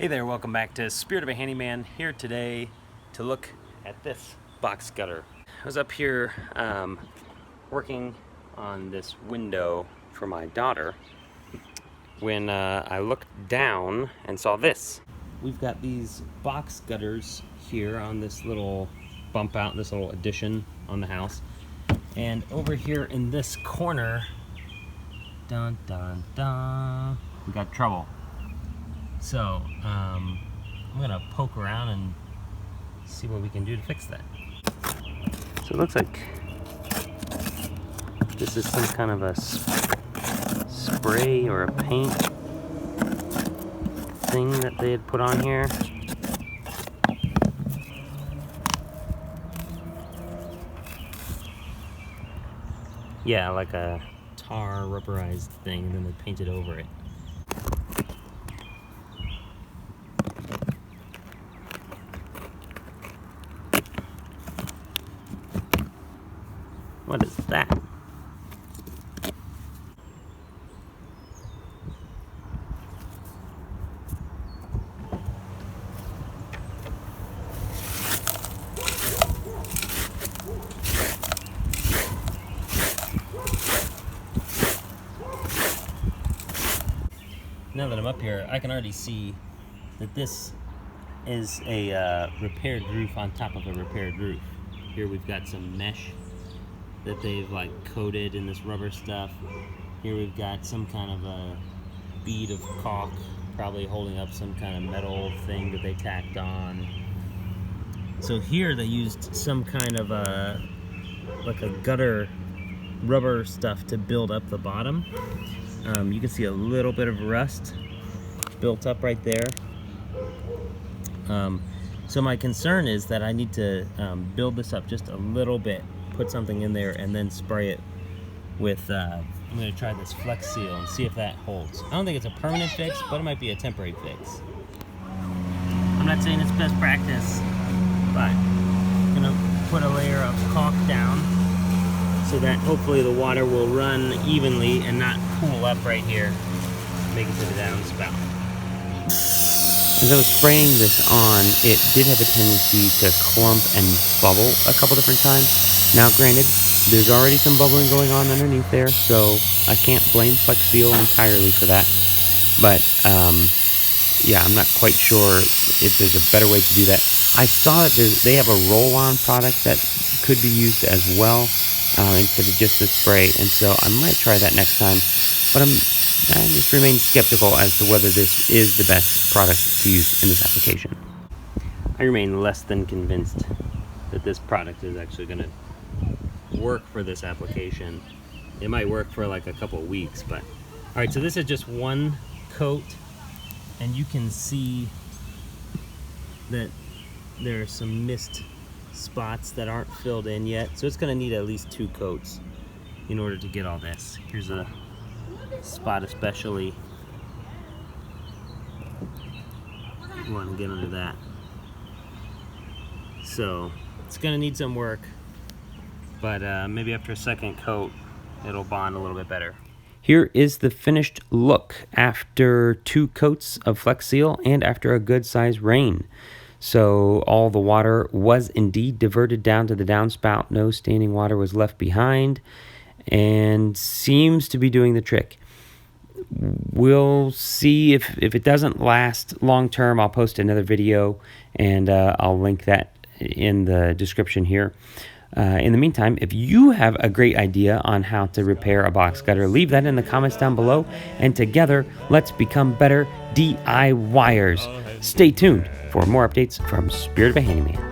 Hey there, welcome back to Spirit of a Handyman, here today to look at this box gutter. I was up here working on this window for my daughter when I looked down and saw this. We've got these box gutters here on this little bump out, this little addition on the house. And over here in this corner, dun dun dun, we got trouble. So, I'm gonna poke around and see what we can do to fix that. So it looks like this is some kind of a spray or a paint thing that they had put on here. Yeah, like a tar rubberized thing, and then they painted over it. What is that? Now that I'm up here, I can already see that this is a repaired roof on top of a repaired roof. Here we've got some mesh that they've like coated in this rubber stuff. Here we've got some kind of a bead of caulk, probably holding up some kind of metal thing that they tacked on. So here they used some kind of like a gutter rubber stuff to build up the bottom. You can see a little bit of rust built up right there. So my concern is that I need to build this up just a little bit, put something in there, and then spray it with, I'm going to try this Flex Seal and see if that holds. I don't think it's a permanent fix, but it might be a temporary fix. I'm not saying it's best practice, but I'm going to put a layer of caulk down so that hopefully the water will run evenly and not pool up right here, make it to the downspout. As I was spraying this on, it did have a tendency to clump and bubble a couple different times. Now granted, there's already some bubbling going on underneath there, so I can't blame Flex Seal entirely for that. But yeah, I'm not quite sure if there's a better way to do that. I saw that they have a roll-on product that could be used as well instead of just the spray, and so I might try that next time. But I just remain skeptical as to whether this is the best product to use in this application. I remain less than convinced that this product is actually going to work for this application. It might work for like a couple weeks, but alright, so this is just one coat, and you can see that there are some mist spots that aren't filled in yet, so it's going to need at least 2 coats in order to get all this. Here's a spot especially. You want to get under that. So it's going to need some work, but maybe after a second coat it'll bond a little bit better. Here is the finished look after 2 coats of Flex Seal and after a good sized rain. So all the water was indeed diverted down to the downspout. No standing water was left behind, and seems to be doing the trick. We'll see if it doesn't last long term. I'll post another video, and I'll link that in the description here. In the meantime, if you have a great idea on how to repair a box gutter, leave that in the comments down below, and together let's become better DIYers. Stay tuned for more updates from Spirit of a Handyman.